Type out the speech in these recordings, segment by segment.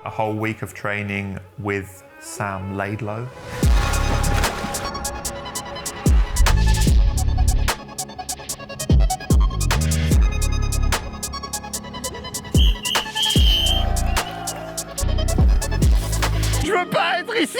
a whole week of training with Sam Laidlow. Je veux pas être ici!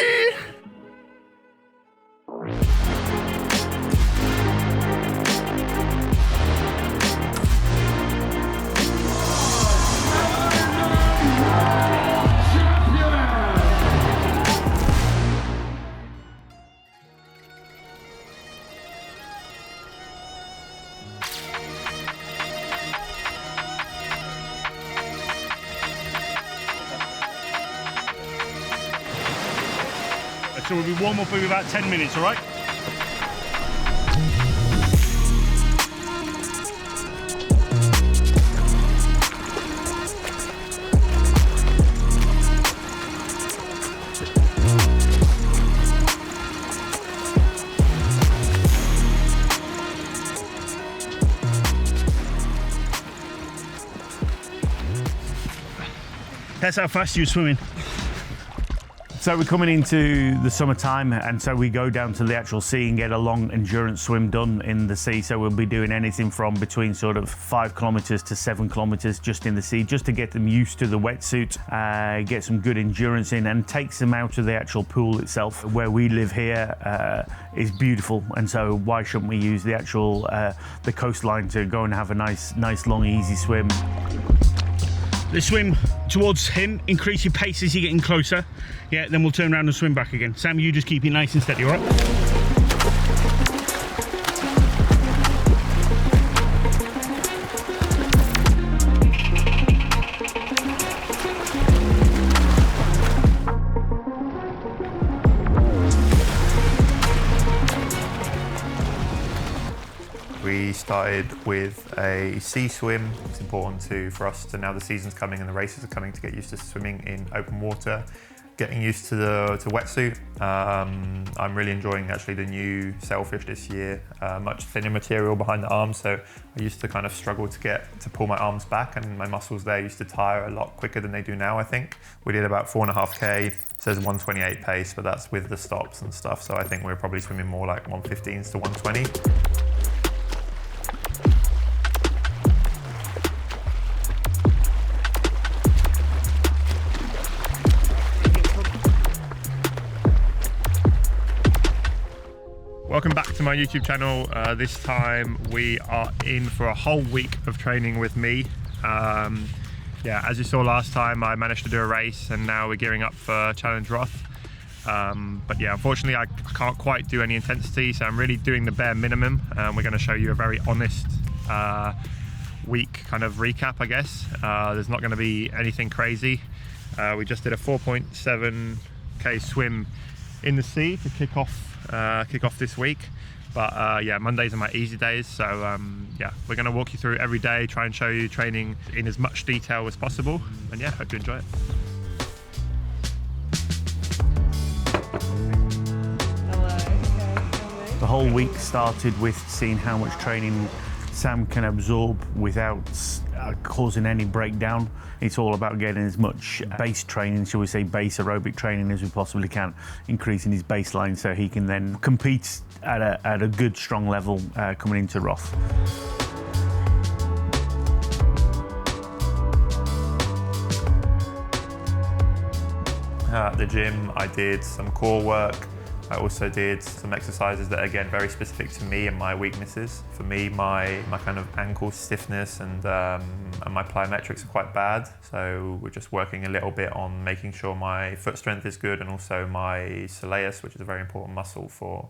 So we'll be warm up in about 10 minutes, all right? That's how fast you're swimming. So we're coming into the summertime, and so we go down to the actual sea and get a long endurance swim done in the sea. So we'll be doing anything from between sort of 5 kilometers to 7 kilometers just in the sea, just to get them used to the wetsuit, get some good endurance in, and takes them out of the actual pool itself. Where we live here is beautiful, and so why shouldn't we use the actual the coastline to go and have a nice long easy swim. The swim towards him, increase your pace as you're getting closer. Yeah, then we'll turn around and swim back again. Sam, you just keep it nice and steady, all right? We started with a sea swim. It's important for us to, now the season's coming and the races are coming, to get used to swimming in open water, getting used to the wetsuit. I'm really enjoying actually the new Sailfish this year, much thinner material behind the arms, so I used to kind of struggle to pull my arms back, and my muscles there used to tire a lot quicker than they do now, I think. We did about 4.5K, it says 128 pace, but that's with the stops and stuff, so I think we're probably swimming more like 115s to 120. Welcome back to my YouTube channel. This time we are in for a whole week of training with me. Yeah, as you saw last time, I managed to do a race, and now we're gearing up for Challenge Roth. But yeah, unfortunately I can't quite do any intensity, so I'm really doing the bare minimum. We're going to show you a very honest week kind of recap, I guess. There's not going to be anything crazy. We just did a 4.7k swim in the sea to kick off this week, but yeah, Mondays are my easy days, so yeah, we're going to walk you through every day, try and show you training in as much detail as possible, and yeah, hope you enjoy it. The whole week started with seeing how much training Sam can absorb without causing any breakdown. It's all about getting as much base training, shall we say base aerobic training, as we possibly can, increasing his baseline so he can then compete at a good, strong level coming into Roth. At the gym, I did some core work. I also did some exercises that are, again, very specific to me and my weaknesses. For me, my kind of ankle stiffness and my plyometrics are quite bad, so we're just working a little bit on making sure my foot strength is good, and also my soleus, which is a very important muscle for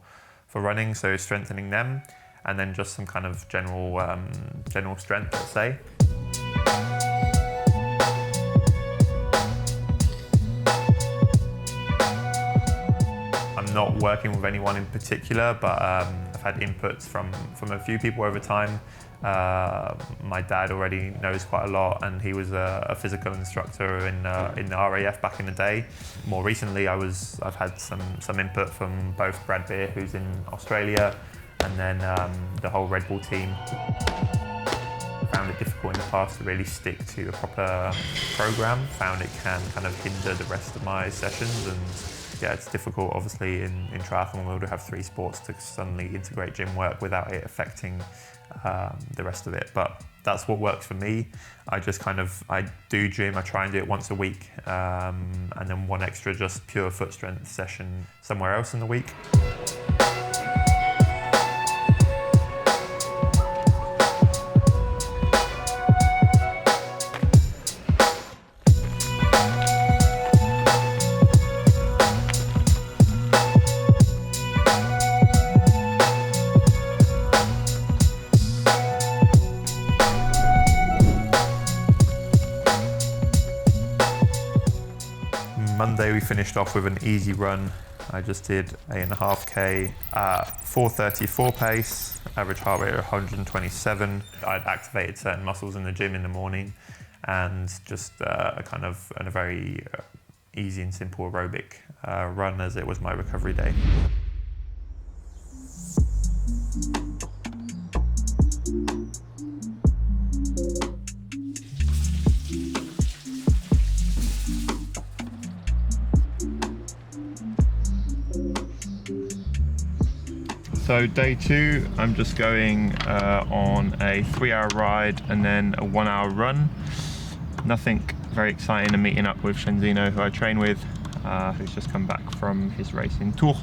running, so strengthening them, and then just some kind of general strength, let's say. I'm not working with anyone in particular, but I've had inputs from a few people over time. My dad already knows quite a lot, and he was a physical instructor in the RAF back in the day. More recently, I've had some input from both Brad Beer, who's in Australia, and then the whole Red Bull team. found it difficult in the past to really stick to a proper program. Found it can kind of hinder the rest of my sessions, and yeah, it's difficult obviously in triathlon where we have 3 sports to suddenly integrate gym work without it affecting the rest of it. But that's what works for me. I do gym, I try and do it once a week, and then one extra just pure foot strength session somewhere else in the week. Monday we finished off with an easy run. I just did 8.5k at 4:34 pace, average heart rate of 127. I'd activated certain muscles in the gym in the morning, and just a very easy and simple aerobic run, as it was my recovery day. So day 2, I'm just going on a 3-hour ride and then a 1-hour run. Nothing very exciting. I'm meeting up with Shenzino, who I train with, who's just come back from his race in Tours.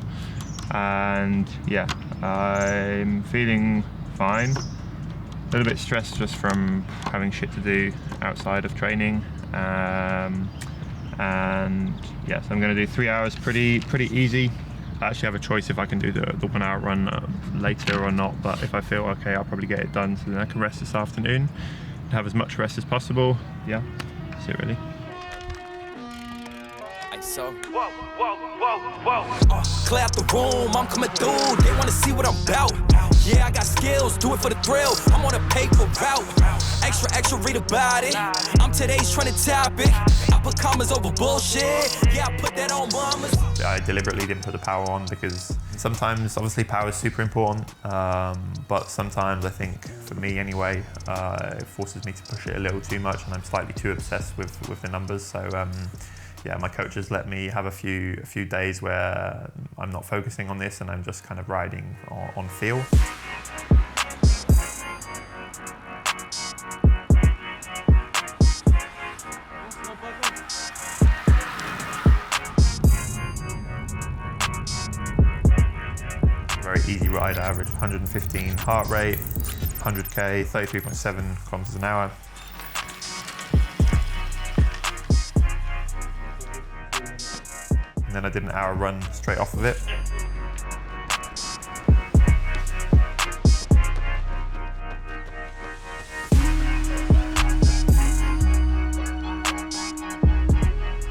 And yeah, I'm feeling fine. A little bit stressed just from having shit to do outside of training. And yeah, so I'm going to do 3 hours pretty easy. I actually have a choice if I can do the 1-hour run later or not, but if I feel okay, I'll probably get it done, so then I can rest this afternoon and have as much rest as possible. Yeah, that's it really. So, clear out the room, I'm coming through, they wanna see what I'm about. Yeah, I got skills, do it for the thrill, I'm on a paper route. Extra, read about it, I'm today's trending topic. I put commas over bullshit, yeah, I put that on mamas. I deliberately didn't put the power on because sometimes, obviously, power is super important, but sometimes I think, for me anyway, it forces me to push it a little too much, and I'm slightly too obsessed with the numbers. So yeah, my coaches let me have a few days where I'm not focusing on this and I'm just kind of riding on feel. Very easy ride. I average 115 heart rate, 100k, 33.7 kilometers an hour. And then I did an hour run straight off of it.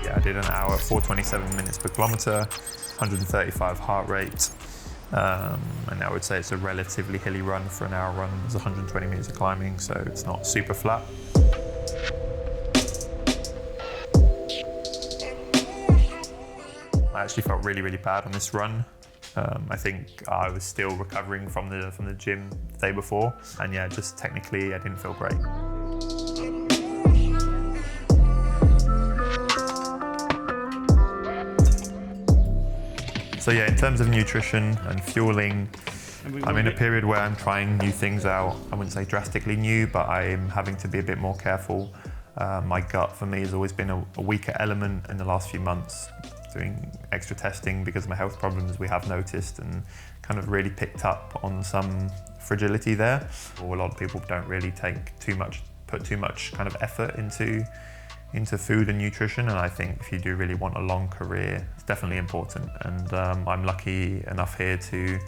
Yeah, I did an hour, 4:27 minutes per kilometer, 135 heart rate. And I would say it's a relatively hilly run for an hour run. There's 120 meters of climbing, so it's not super flat. I actually felt really bad on this run. I think I was still recovering from the gym the day before, and yeah, just technically I didn't feel great. So yeah, in terms of nutrition and fueling, I'm in a period where I'm trying new things out. I wouldn't say drastically new, but I'm having to be a bit more careful. My gut for me has always been a weaker element in the last few months. Doing extra testing because of my health problems, we have noticed and kind of really picked up on some fragility there. A lot of people don't really put too much kind of effort into food and nutrition, and I think if you do really want a long career, it's definitely important. And I'm lucky enough here to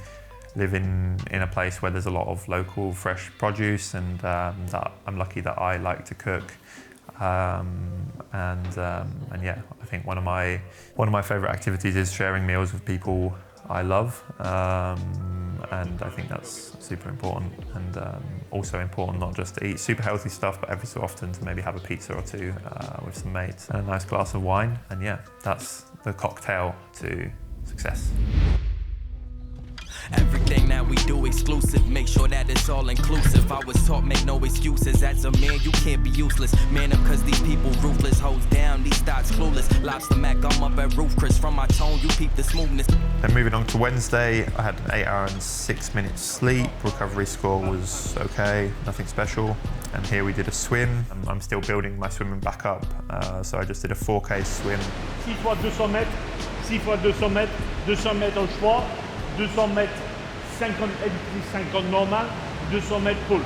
live in a place where there's a lot of local fresh produce, and that I'm lucky that I like to cook. And yeah, I think one of my favorite activities is sharing meals with people I love, and I think that's super important, and also important not just to eat super healthy stuff, but every so often to maybe have a pizza or two with some mates and a nice glass of wine. And yeah, that's the cocktail to success. Everything that we do exclusive, make sure that it's all inclusive. I was taught make no excuses. As a man, you can't be useless. Man up cause these people ruthless. Hoes down, these thoughts clueless. Lobster Mac, I'm up at roof, Chris. From my tone, you peep the smoothness. Then moving on to Wednesday, I had 8 hours and 6 minutes sleep. Recovery score was okay, nothing special. And here we did a swim. I'm still building my swimming back up, so I just did a 4K swim. 6 fois 200 mètres, 6 fois 200 mètres, 200 mètres au choix, 200 mètres 50 50 normal, 200 mètres pull.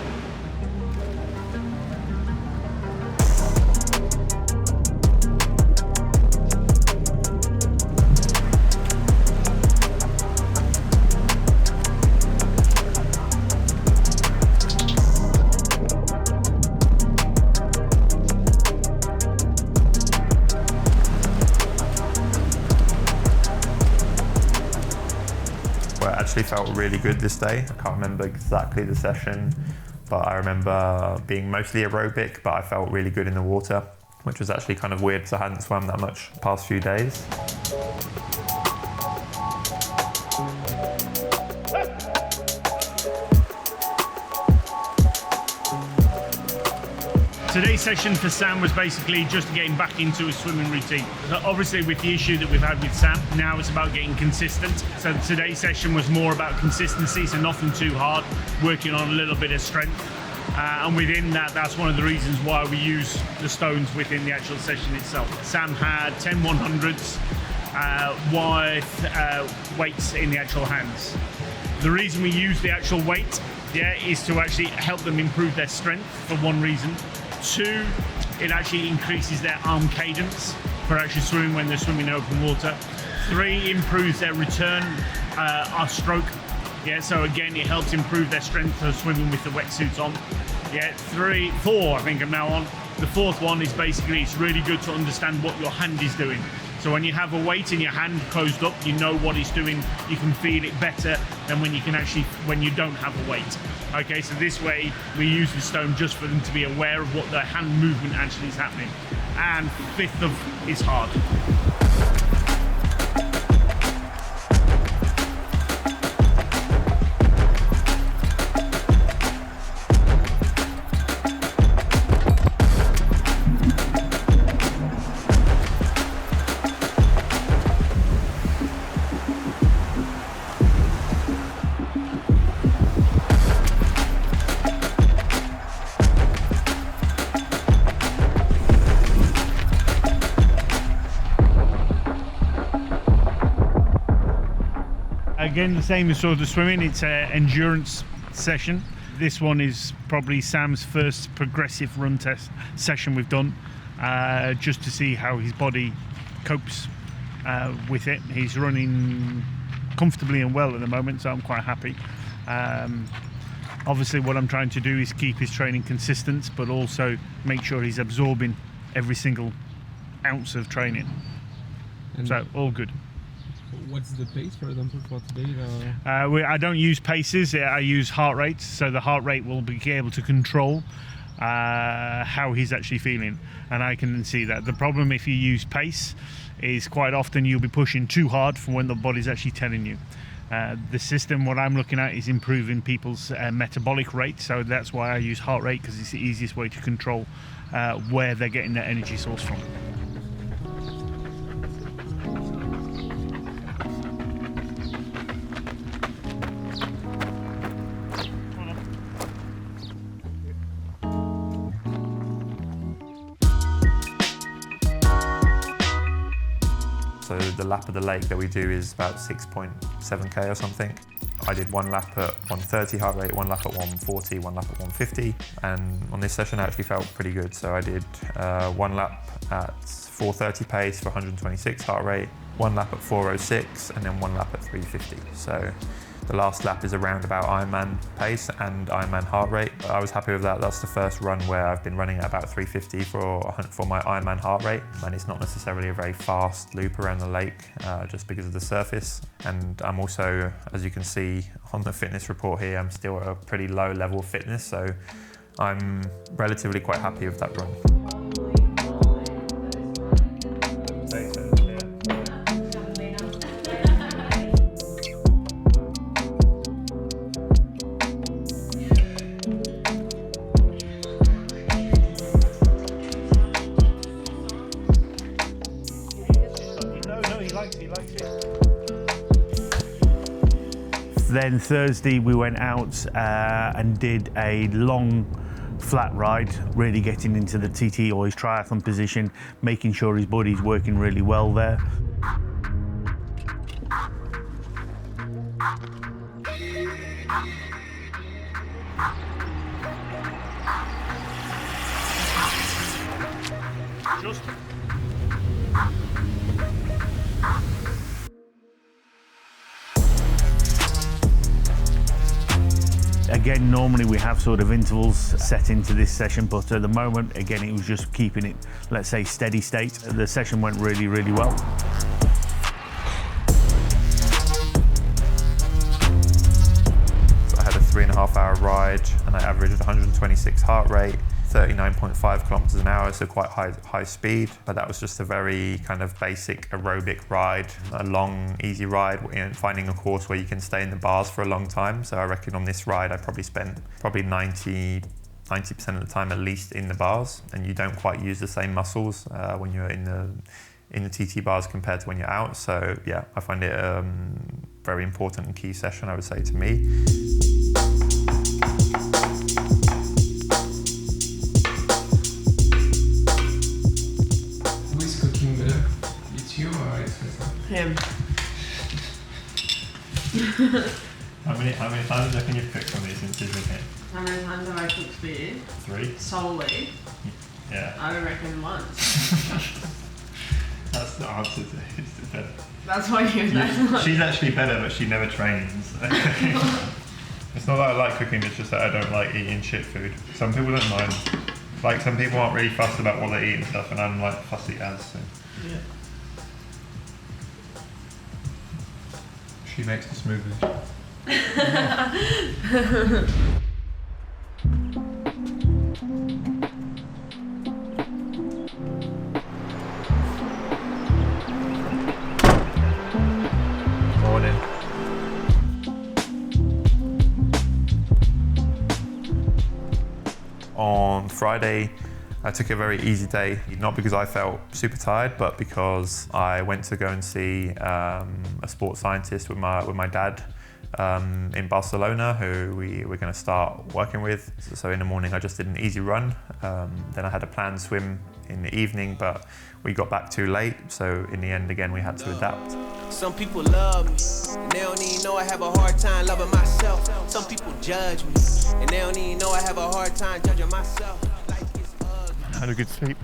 Actually felt really good this day. I can't remember exactly the session, but I remember being mostly aerobic, but I felt really good in the water, which was actually kind of weird because I hadn't swum that much the past few days. Today's session for Sam was basically just getting back into a swimming routine. So obviously with the issue that we've had with Sam, now it's about getting consistent. So today's session was more about consistency, so nothing too hard, working on a little bit of strength. And within that, that's one of the reasons why we use the stones within the actual session itself. Sam had 10 100s with weights in the actual hands. The reason we use the actual weight, is to actually help them improve their strength for one reason. 2, it actually increases their arm cadence for actually swimming when they're swimming in open water. 3, improves their return stroke. So again, it helps improve their strength for swimming with the wetsuits on. 4, I think I'm now on. The 4th one is basically, it's really good to understand what your hand is doing. So when you have a weight in your hand closed up, you know what it's doing, you can feel it better than when you don't have a weight. Okay, so this way we use the stone just for them to be aware of what their hand movement actually is happening. And 5th is hard. Again, the same as sort of swimming, it's an endurance session. This one is probably Sam's first progressive run test session we've done, just to see how his body copes with it. He's running comfortably and well at the moment, so I'm quite happy. Obviously what I'm trying to do is keep his training consistent, but also make sure he's absorbing every single ounce of training. And so all good. What's the pace, for example, for today? I don't use paces, I use heart rates, so the heart rate will be able to control how he's actually feeling, and I can see that. The problem if you use pace is quite often you'll be pushing too hard for when the body's actually telling you. The system, what I'm looking at is improving people's metabolic rate, so that's why I use heart rate, because it's the easiest way to control where they're getting their energy source from. So the lap of the lake that we do is about 6.7k or something. I did 1 lap at 130 heart rate, 1 lap at 140, 1 lap at 150, and on this session I actually felt pretty good. So I did 1 lap at 430 pace for 126 heart rate, 1 lap at 406, and then 1 lap at 350. So the last lap is around about Ironman pace and Ironman heart rate. I was happy with that. That's the first run where I've been running at about 350 for my Ironman heart rate. And it's not necessarily a very fast loop around the lake just because of the surface. And I'm also, as you can see on the fitness report here, I'm still at a pretty low level of fitness. So I'm relatively quite happy with that run. likes it. Then Thursday we went out and did a long flat ride, really getting into the TT or his triathlon position, making sure his body's working really well there. Again, normally we have sort of intervals set into this session, but at the moment, again, it was just keeping it, let's say, steady state. The session went really, really well. So I had a 3.5 hour ride and I averaged 126 heart rate, 39.5 kilometers an hour, so quite high speed. But that was just a very kind of basic aerobic ride, a long, easy ride, finding a course where you can stay in the bars for a long time. So I reckon on this ride, I probably spent 90% of the time at least in the bars, and you don't quite use the same muscles when you're in the TT bars compared to when you're out. So yeah, I find it a very important and key session, I would say, to me. Him. How many times do you reckon you've cooked for me since you've been here? How many times have I cooked for you? 3. Solely? Yeah. I would reckon once. That's the answer to it. That's why you're She's actually better, but she never trains. It's not that I like cooking, it's just that I don't like eating shit food. Some people don't mind. Like, some people aren't really fussed about what they eat and stuff, and I'm like fussy as. So. Yeah. She makes the smoothies. Morning. On Friday, I took a very easy day, not because I felt super tired, but because I went to go and see a sports scientist with my dad in Barcelona, who we were going to start working with. So in the morning, I just did an easy run. Then I had a planned swim in the evening, but we got back too late. So in the end, again, we had to adapt. Some people love me, and they don't even know I have a hard time loving myself. Some people judge me, and they don't even know I have a hard time judging myself. I had a good sleep.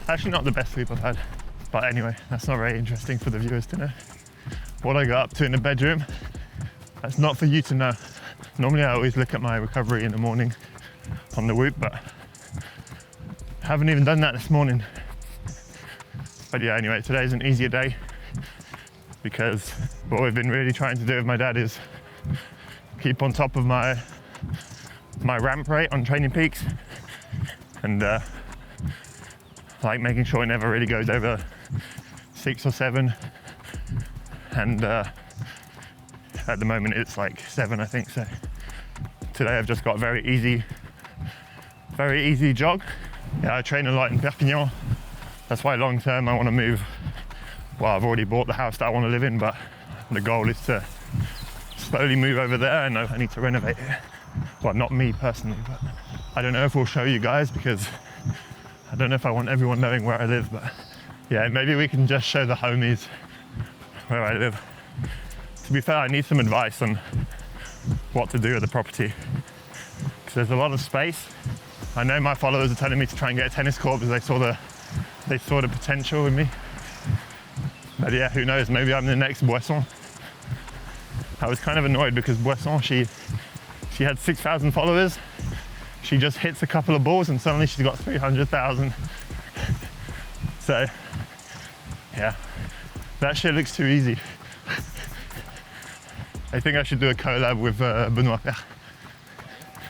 Actually not the best sleep I've had, but anyway, that's not very interesting for the viewers to know. What I got up to in the bedroom, that's not for you to know. Normally I always look at my recovery in the morning on the Whoop, but I haven't even done that this morning. But yeah, anyway, today's an easier day because what we've been really trying to do with my dad is keep on top of my ramp rate on training peaks, and like making sure it never really goes over 6 or 7, and at the moment it's like 7, I think. So today I've just got a very easy jog. Yeah, I train a lot in Perpignan. That's why long term I want to move. Well, I've already bought the house that I want to live in, but the goal is to slowly move over there, and I need to renovate it. Well, not me personally, but I don't know if we'll show you guys because I don't know if I want everyone knowing where I live, but yeah, maybe we can just show the homies where I live. To be fair, I need some advice on what to do with the property because there's a lot of space. I know my followers are telling me to try and get a tennis court because they saw the potential in me. But yeah, who knows, maybe I'm the next Boisson. I was kind of annoyed because Boisson, she had 6,000 followers. She just hits a couple of balls and suddenly she's got 300,000. So yeah, that shit looks too easy. I think I should do a collab with Benoît Père.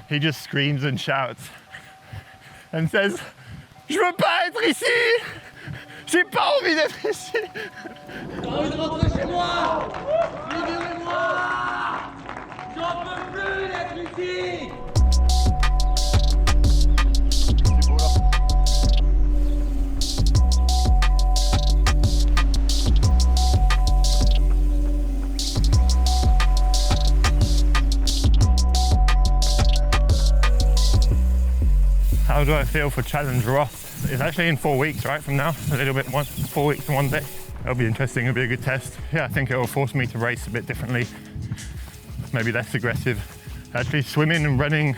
He just screams and shouts and says, "Je veux pas être ici! J'ai pas envie d'être ici!" J'ai envie de rentrer chez moi! Libérez-moi! J'en peux plus d'être ici! do I feel for Challenge Roth? It's actually in 4 weeks, right, from now? A little bit more, 4 weeks and 1 day. It'll be interesting, it'll be a good test. Yeah, I think it will force me to race a bit differently, maybe less aggressive. Actually, swimming and running,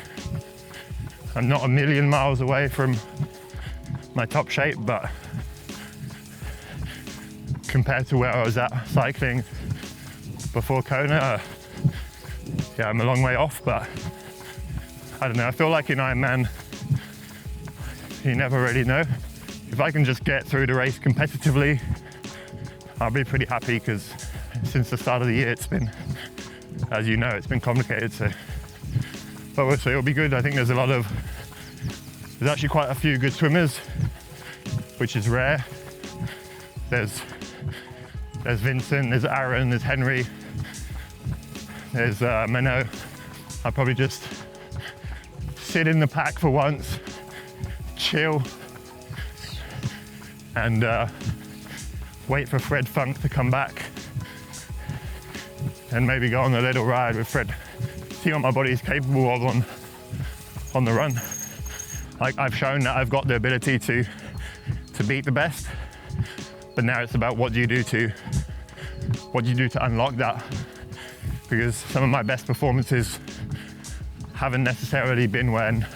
I'm not a million miles away from my top shape, but compared to where I was at cycling before Kona, yeah, I'm a long way off, but I don't know, I feel like in Ironman, you never really know. If I can just get through the race competitively, I'll be pretty happy, because since the start of the year, it's been, as you know, it's been complicated, so. But we'll see, it'll be good. I think there's actually quite a few good swimmers, which is rare. There's Vincent, there's Aaron, there's Henry, there's Menno. I'll probably just sit in the pack for once, chill, and wait for Fred Funk to come back, and maybe go on a little ride with Fred. See what my body is capable of on the run. Like, I've shown that I've got the ability to beat the best, but now it's about what do you do to unlock that, because some of my best performances haven't necessarily been when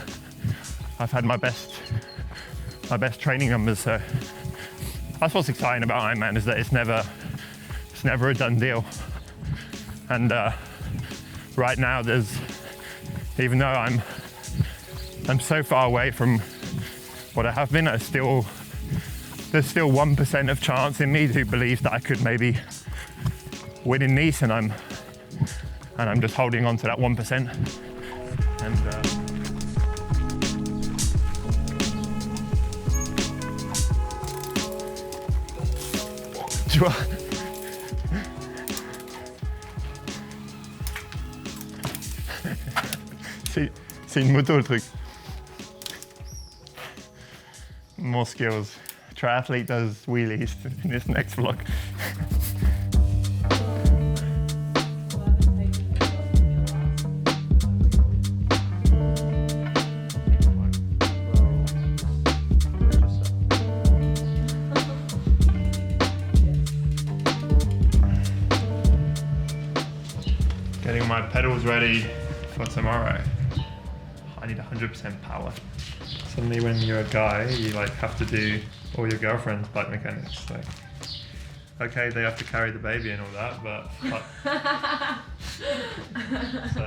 I've had my best training numbers. So that's what's exciting about Ironman, is that it's never a done deal. And right now, even though I'm so far away from what I have been, there's still 1% of chance in me to believe that I could maybe win in Nice, and I'm just holding on to that 1%. And c'est une moto le truc. More skills. Triathlete does wheelies in this next vlog. Getting my pedals ready for tomorrow. I need 100% power. Suddenly when you're a guy, you like have to do all your girlfriend's bike mechanics. Like, okay, they have to carry the baby and all that, but so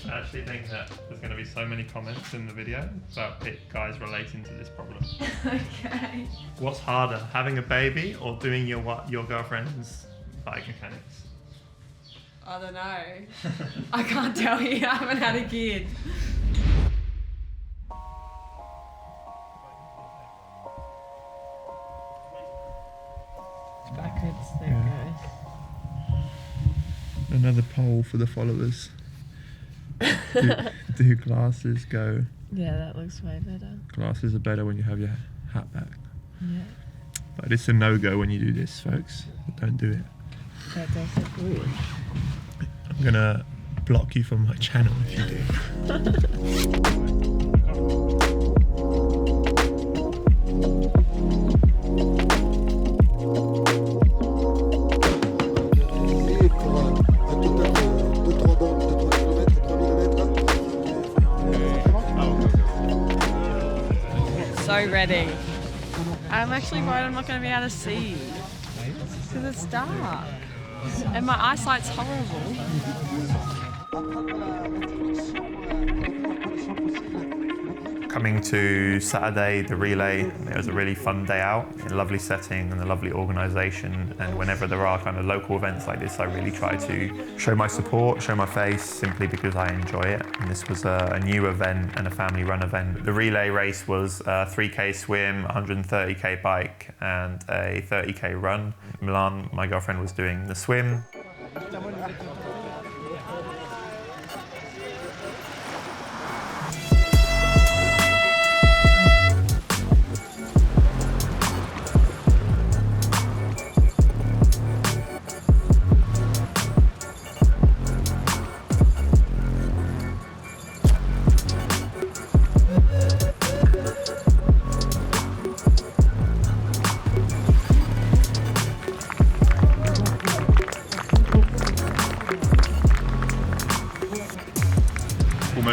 I actually think that there's going to be so many comments in the video about guys relating to this problem. Okay. What's harder, having a baby or doing your girlfriend's bike mechanics? I don't know. I can't tell you. I haven't had a kid. Backwards, there goes. Another poll for the followers. Do glasses go? Yeah, that looks way better. Glasses are better when you have your hat back. Yeah. But it's a no-go when you do this, folks. Don't do it. That does look weird. I'm gonna block you from my channel if you do. So ready. I'm actually worried I'm not going to be able to see because it's dark and my eyesight's horrible. Coming to Saturday, the relay, it was a really fun day out, a lovely setting and a lovely organisation, and whenever there are kind of local events like this, I really try to show my support, show my face, simply because I enjoy it. And this was a new event and a family run event. The relay race was a 3K swim, 130K bike and a 30K run. Milan, my girlfriend, was doing the swim.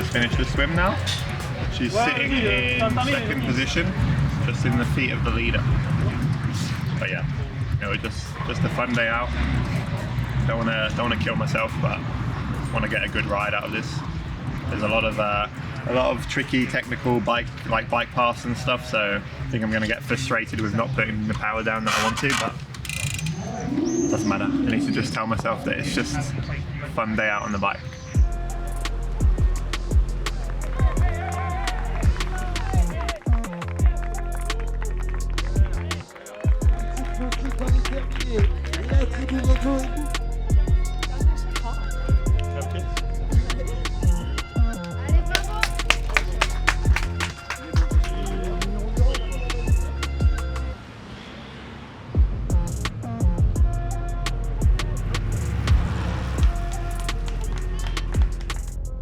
just finished the swim now. She's sitting in second position, just in the feet of the leader. But yeah, just a fun day out. Don't want to kill myself, but want to get a good ride out of this. There's a lot of tricky technical bike paths and stuff, so I think I'm going to get frustrated with not putting the power down that I want to, but doesn't matter. I need to just tell myself that it's just a fun day out on the bike.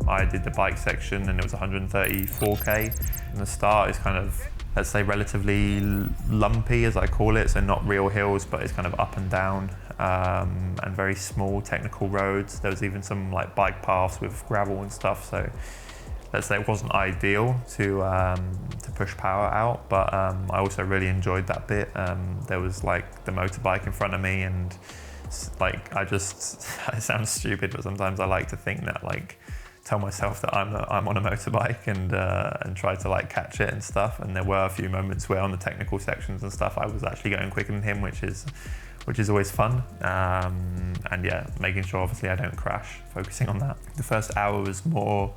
I did the bike section and it was 134k, and the start is kind of, let's say, relatively lumpy, as I call it, so not real hills, but it's kind of up and down, and very small technical roads. There was even some like bike paths with gravel and stuff, so let's say it wasn't ideal to push power out, but I also really enjoyed that bit. There was like the motorbike in front of me, and like it sounds stupid, but sometimes I like to think that, like, tell myself that I'm on a motorbike and try to like catch it and stuff. And there were a few moments where on the technical sections and stuff I was actually going quicker than him, which is always fun. And yeah, making sure obviously I don't crash, focusing on that. The first hour was more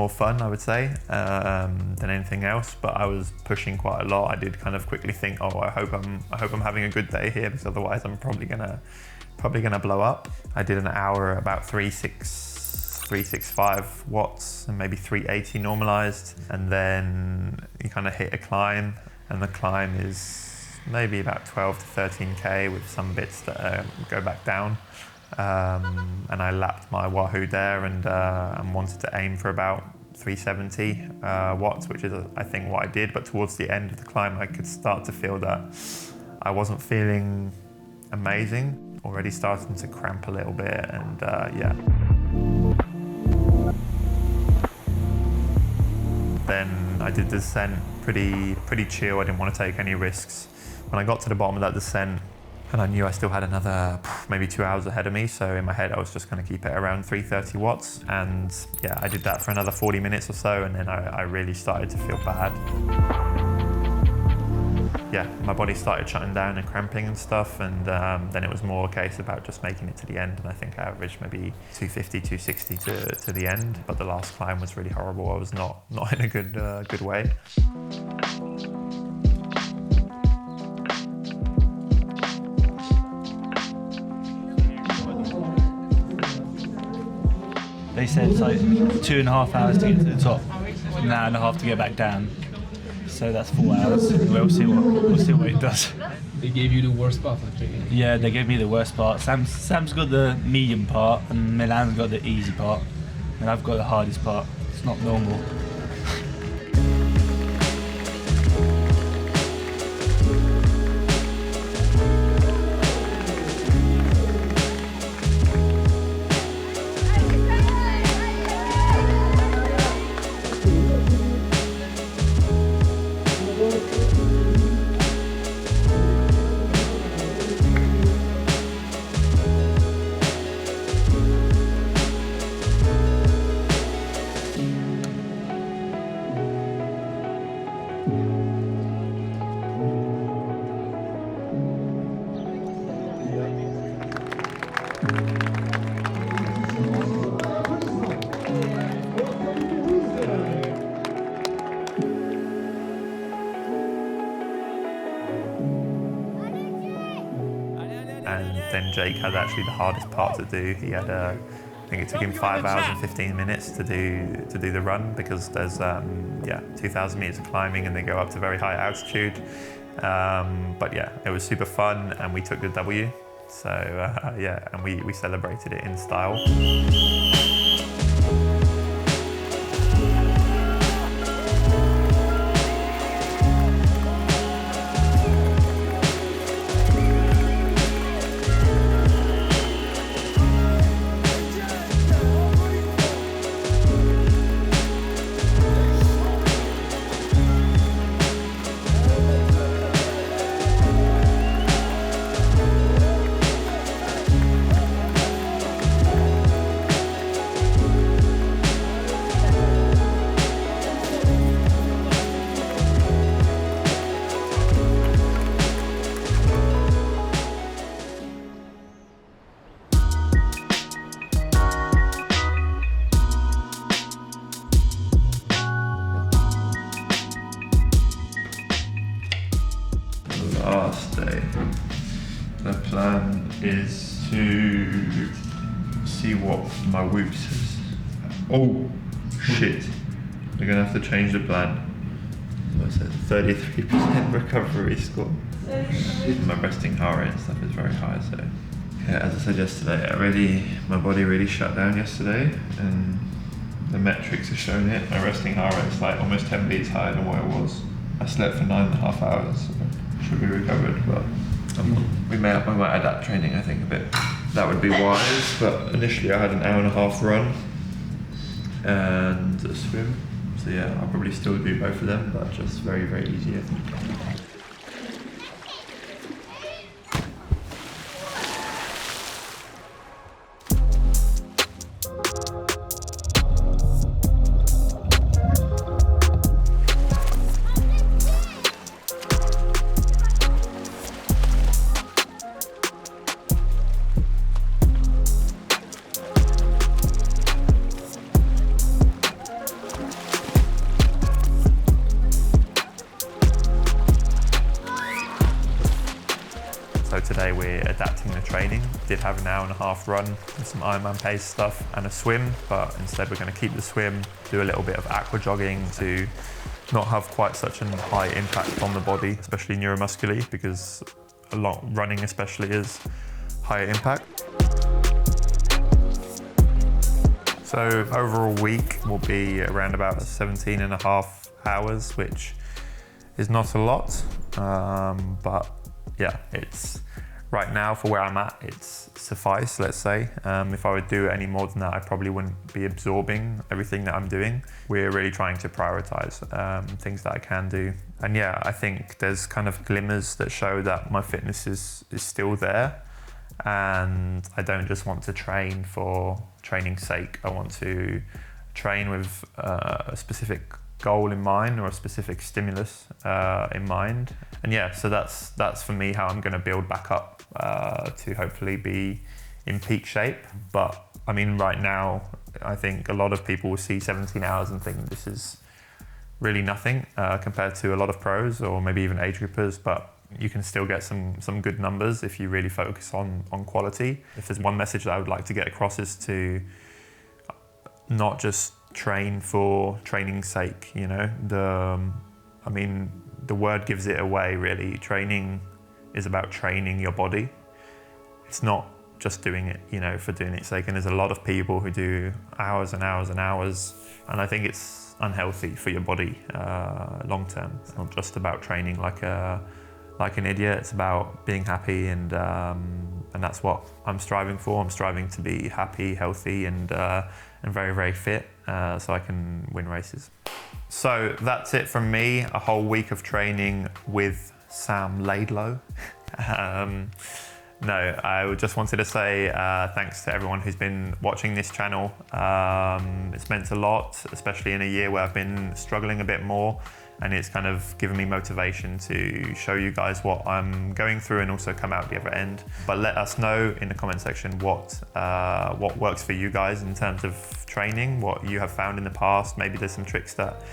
fun, I would say, than anything else, but I was pushing quite a lot. I did kind of quickly think, oh, I hope I'm having a good day here, because otherwise I'm probably gonna blow up. I did an hour about 365 watts and maybe 380 normalized, and then you kind of hit a climb, and the climb is maybe about 12 to 13k with some bits that go back down, and I lapped my Wahoo there and wanted to aim for about 370 watts, which is I think what I did. But towards the end of the climb I could start to feel that I wasn't feeling amazing, already starting to cramp a little bit, and yeah. Then I did the descent pretty chill. I didn't want to take any risks. When I got to the bottom of that descent, and I knew I still had another maybe 2 hours ahead of me, so in my head I was just going to keep it around 330 watts. And yeah, I did that for another 40 minutes or so, and then I really started to feel bad. Yeah, my body started shutting down and cramping and stuff, and then it was more a case about just making it to the end, and I think I averaged maybe 250, 260 to the end, but the last climb was really horrible. I was not in a good way. They said it's like 2.5 hours to get to the top, an hour and a half to get back down. So that's 4 hours. We'll see what it does. They gave you the worst part, actually. Yeah, they gave me the worst part. Sam's got the medium part, and Milan's got the easy part, and I've got the hardest part. It's not normal. And then Jake had actually the hardest part to do. He had I think it took him 5 hours and 15 minutes to do the run, because there's 2,000 meters of climbing and they go up to very high altitude. But yeah, it was super fun, and we took the W. So yeah, and we celebrated it in style. is to see what my Whoop says. Oh, shit. We're gonna have to change the plan. What's it? 33% recovery score. My resting heart rate and stuff is very high, so. Yeah, as I said yesterday, my body really shut down yesterday, and the metrics are showing it. My resting heart rate is like almost 10 beats higher than what it was. I slept for 9.5 hours, so should be recovered, but we might adapt training, I think, a bit. That would be wise, but initially I had an 1.5 hour run and a swim. So yeah, I'll probably still do both of them, but just very, very easy, I think. So today we're adapting the training. Did have an 1.5 hour run with some Ironman pace stuff and a swim, but instead we're going to keep the swim, do a little bit of aqua jogging to not have quite such a high impact on the body, especially neuromuscularly, because a lot running especially is higher impact. So overall week will be around about 17.5 hours, which is not a lot, but yeah, it's right now for where I'm at, it's suffice, let's say. If I would do any more than that, I probably wouldn't be absorbing everything that I'm doing. We're really trying to prioritize things that I can do. And yeah, I think there's kind of glimmers that show that my fitness is still there. And I don't just want to train for training's sake. I want to train with a specific goal in mind or a specific stimulus in mind. And yeah, so that's for me how I'm going to build back up to hopefully be in peak shape. But I mean, right now, I think a lot of people will see 17 hours and think this is really nothing compared to a lot of pros or maybe even age groupers, but you can still get some good numbers if you really focus on quality. If there's one message that I would like to get across is to not just train for training's sake, you know. I mean, the word gives it away, really. Training is about training your body. It's not just doing it, you know, for doing its sake. And there's a lot of people who do hours and hours and hours, and I think it's unhealthy for your body long term. It's not just about training like an idiot. It's about being happy, and that's what I'm striving for. I'm striving to be happy, healthy, and very, very fit, so I can win races. So that's it from me, a whole week of training with Sam Laidlow. No, I just wanted to say thanks to everyone who's been watching this channel. It's meant a lot, especially in a year where I've been struggling a bit more, and it's kind of given me motivation to show you guys what I'm going through and also come out the other end. But let us know in the comment section what works for you guys in terms of training, what you have found in the past. Maybe there's some tricks that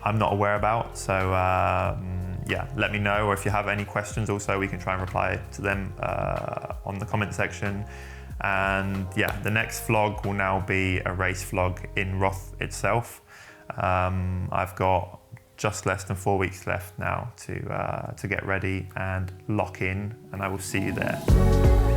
I'm not aware about. So yeah, let me know, or if you have any questions also, we can try and reply to them on the comment section. And yeah, the next vlog will now be a race vlog in Roth itself. I've got just less than 4 weeks left now to get ready and lock in, and I will see you there.